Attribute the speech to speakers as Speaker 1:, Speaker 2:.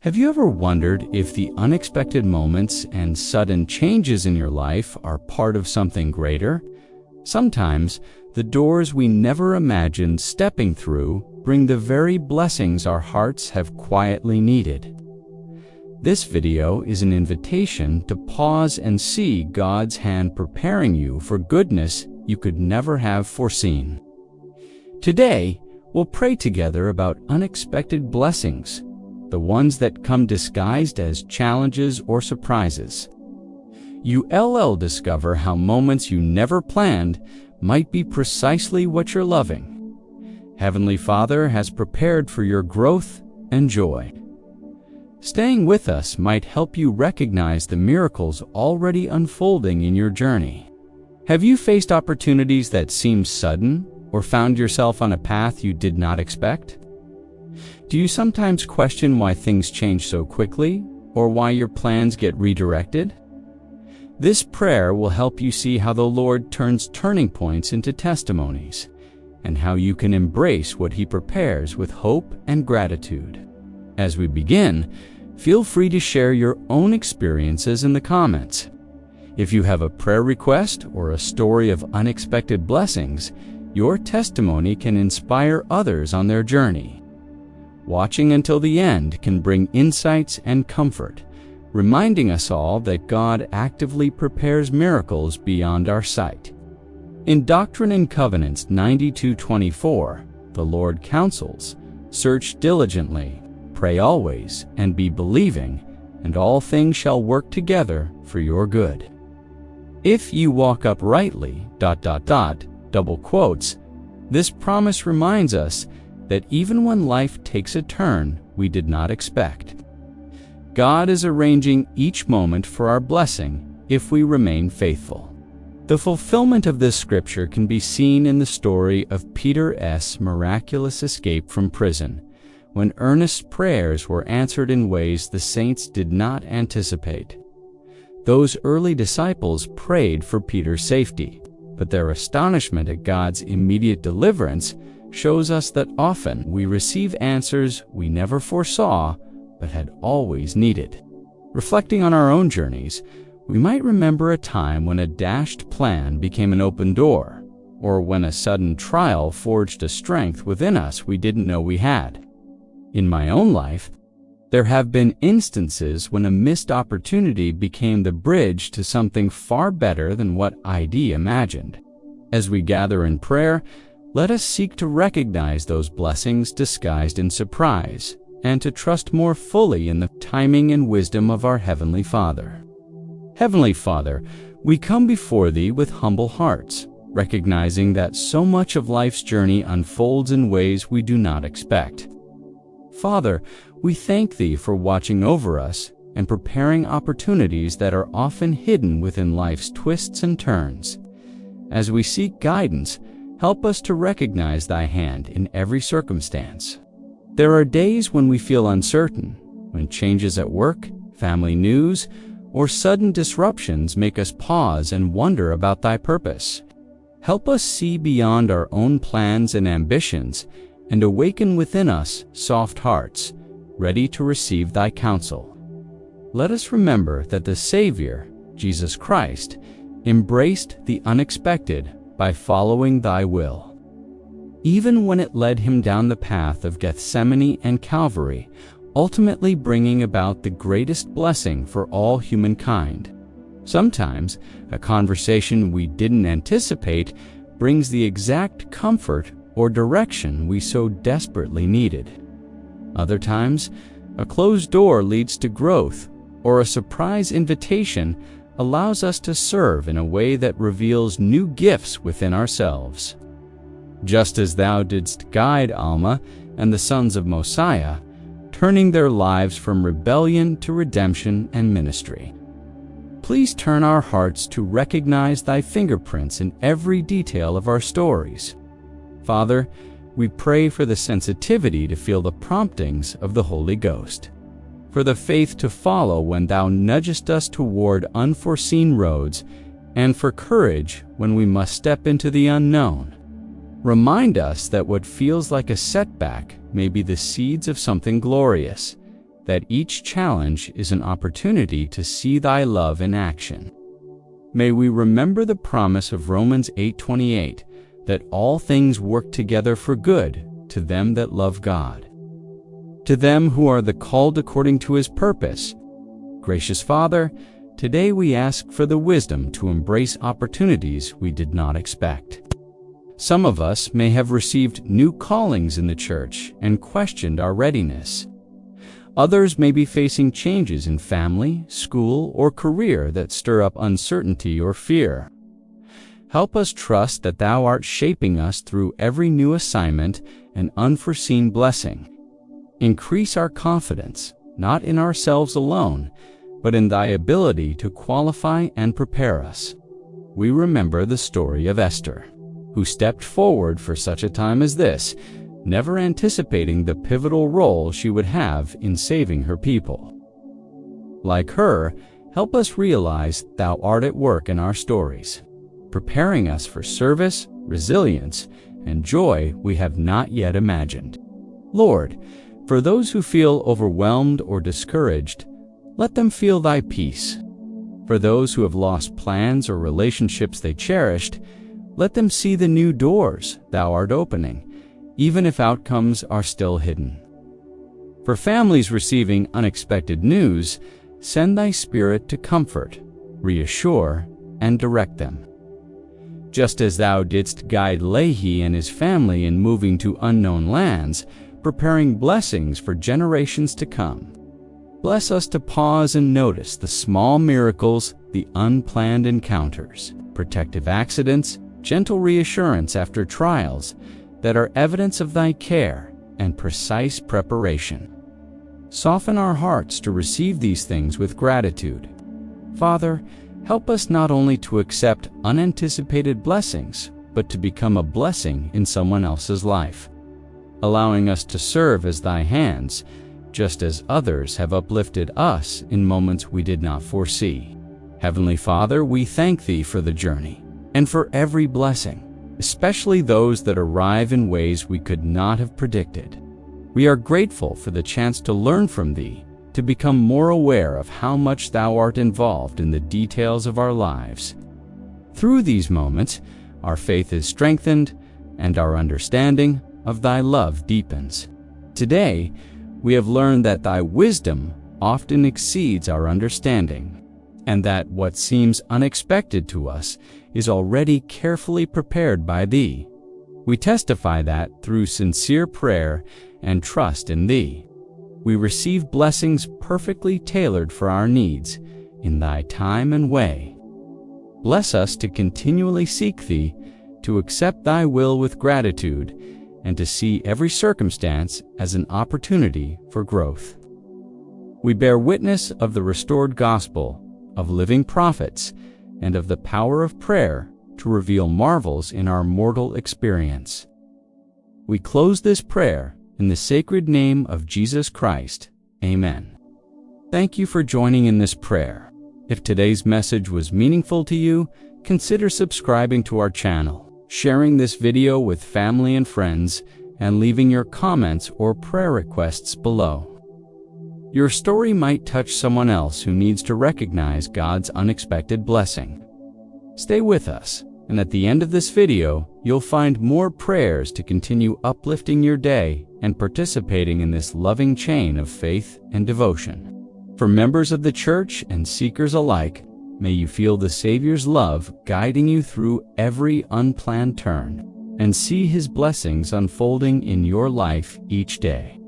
Speaker 1: Have you ever wondered if the unexpected moments and sudden changes in your life are part of something greater? Sometimes, the doors we never imagined stepping through bring the very blessings our hearts have quietly needed. This video is an invitation to pause and see God's hand preparing you for goodness you could never have foreseen. Today, we'll pray together about unexpected blessings, the ones that come disguised as challenges or surprises. You'll discover how moments you never planned might be precisely what you're loving. Heavenly Father has prepared for your growth and joy. Staying with us might help you recognize the miracles already unfolding in your journey. Have you faced opportunities that seemed sudden or found yourself on a path you did not expect? Do you sometimes question why things change so quickly or why your plans get redirected? This prayer will help you see how the Lord turns turning points into testimonies and how you can embrace what He prepares with hope and gratitude. As we begin, feel free to share your own experiences in the comments. If you have a prayer request or a story of unexpected blessings, your testimony can inspire others on their journey. Watching until the end can bring insights and comfort, reminding us all that God actively prepares miracles beyond our sight. In Doctrine and Covenants 92:24, the Lord counsels, "Search diligently, pray always, and be believing, and all things shall work together for your good." If you walk uprightly, ... double quotes, this promise reminds us that even when life takes a turn we did not expect, God is arranging each moment for our blessing if we remain faithful. The fulfillment of this scripture can be seen in the story of Peter's miraculous escape from prison, when earnest prayers were answered in ways the saints did not anticipate. Those early disciples prayed for Peter's safety, but their astonishment at God's immediate deliverance shows us that often we receive answers we never foresaw but had always needed. Reflecting on our own journeys, we might remember a time when a dashed plan became an open door, or when a sudden trial forged a strength within us we didn't know we had. In my own life, there have been instances when a missed opportunity became the bridge to something far better than what I'd imagined. As we gather in prayer, let us seek to recognize those blessings disguised in surprise, and to trust more fully in the timing and wisdom of our Heavenly Father. Heavenly Father, we come before Thee with humble hearts, recognizing that so much of life's journey unfolds in ways we do not expect. Father, we thank Thee for watching over us and preparing opportunities that are often hidden within life's twists and turns. As we seek guidance, help us to recognize Thy hand in every circumstance. There are days when we feel uncertain, when changes at work, family news, or sudden disruptions make us pause and wonder about Thy purpose. Help us see beyond our own plans and ambitions and awaken within us soft hearts, ready to receive Thy counsel. Let us remember that the Savior, Jesus Christ, embraced the unexpected by following Thy will. Even when it led Him down the path of Gethsemane and Calvary, ultimately bringing about the greatest blessing for all humankind. Sometimes, a conversation we didn't anticipate brings the exact comfort or direction we so desperately needed. Other times, a closed door leads to growth, or a surprise invitation allows us to serve in a way that reveals new gifts within ourselves. Just as Thou didst guide Alma and the sons of Mosiah, turning their lives from rebellion to redemption and ministry. Please turn our hearts to recognize Thy fingerprints in every detail of our stories. Father, we pray for the sensitivity to feel the promptings of the Holy Ghost, for the faith to follow when Thou nudgest us toward unforeseen roads, and for courage when we must step into the unknown. Remind us that what feels like a setback may be the seeds of something glorious, that each challenge is an opportunity to see thy love in action. May we remember the promise of Romans 8:28, that all things work together for good to them that love God, to them who are the called according to his purpose. Gracious Father, today we ask for the wisdom to embrace opportunities we did not expect. Some of us may have received new callings in the church and questioned our readiness. Others may be facing changes in family, school, or career that stir up uncertainty or fear. Help us trust that Thou art shaping us through every new assignment and unforeseen blessing. Increase our confidence, not in ourselves alone, but in Thy ability to qualify and prepare us. We remember the story of Esther, who stepped forward for such a time as this, never anticipating the pivotal role she would have in saving her people. Like her, help us realize Thou art at work in our stories, preparing us for service, resilience, and joy we have not yet imagined. Lord, for those who feel overwhelmed or discouraged, let them feel Thy peace. For those who have lost plans or relationships they cherished, let them see the new doors Thou art opening, even if outcomes are still hidden. For families receiving unexpected news, send Thy Spirit to comfort, reassure, and direct them. Just as Thou didst guide Lehi and his family in moving to unknown lands, preparing blessings for generations to come, bless us to pause and notice the small miracles, the unplanned encounters, protective accidents, gentle reassurance after trials that are evidence of Thy care and precise preparation. Soften our hearts to receive these things with gratitude. Father, help us not only to accept unanticipated blessings, but to become a blessing in someone else's life, allowing us to serve as Thy hands, just as others have uplifted us in moments we did not foresee. Heavenly Father, we thank Thee for the journey and for every blessing, especially those that arrive in ways we could not have predicted. We are grateful for the chance to learn from Thee, to become more aware of how much Thou art involved in the details of our lives. Through these moments, our faith is strengthened and our understanding of Thy love deepens. Today, we have learned that Thy wisdom often exceeds our understanding, and that what seems unexpected to us is already carefully prepared by Thee. We testify that through sincere prayer and trust in Thee, we receive blessings perfectly tailored for our needs in Thy time and way. Bless us to continually seek Thee, to accept Thy will with gratitude, and to see every circumstance as an opportunity for growth. We bear witness of the restored gospel, of living prophets, and of the power of prayer to reveal marvels in our mortal experience. We close this prayer in the sacred name of Jesus Christ. Amen. Thank you for joining in this prayer. If today's message was meaningful to you, consider subscribing to our channel, sharing this video with family and friends, and leaving your comments or prayer requests below. Your story might touch someone else who needs to recognize God's unexpected blessing. Stay with us, and at the end of this video, you'll find more prayers to continue uplifting your day and participating in this loving chain of faith and devotion. For members of the church and seekers alike, may you feel the Savior's love guiding you through every unplanned turn, and see His blessings unfolding in your life each day.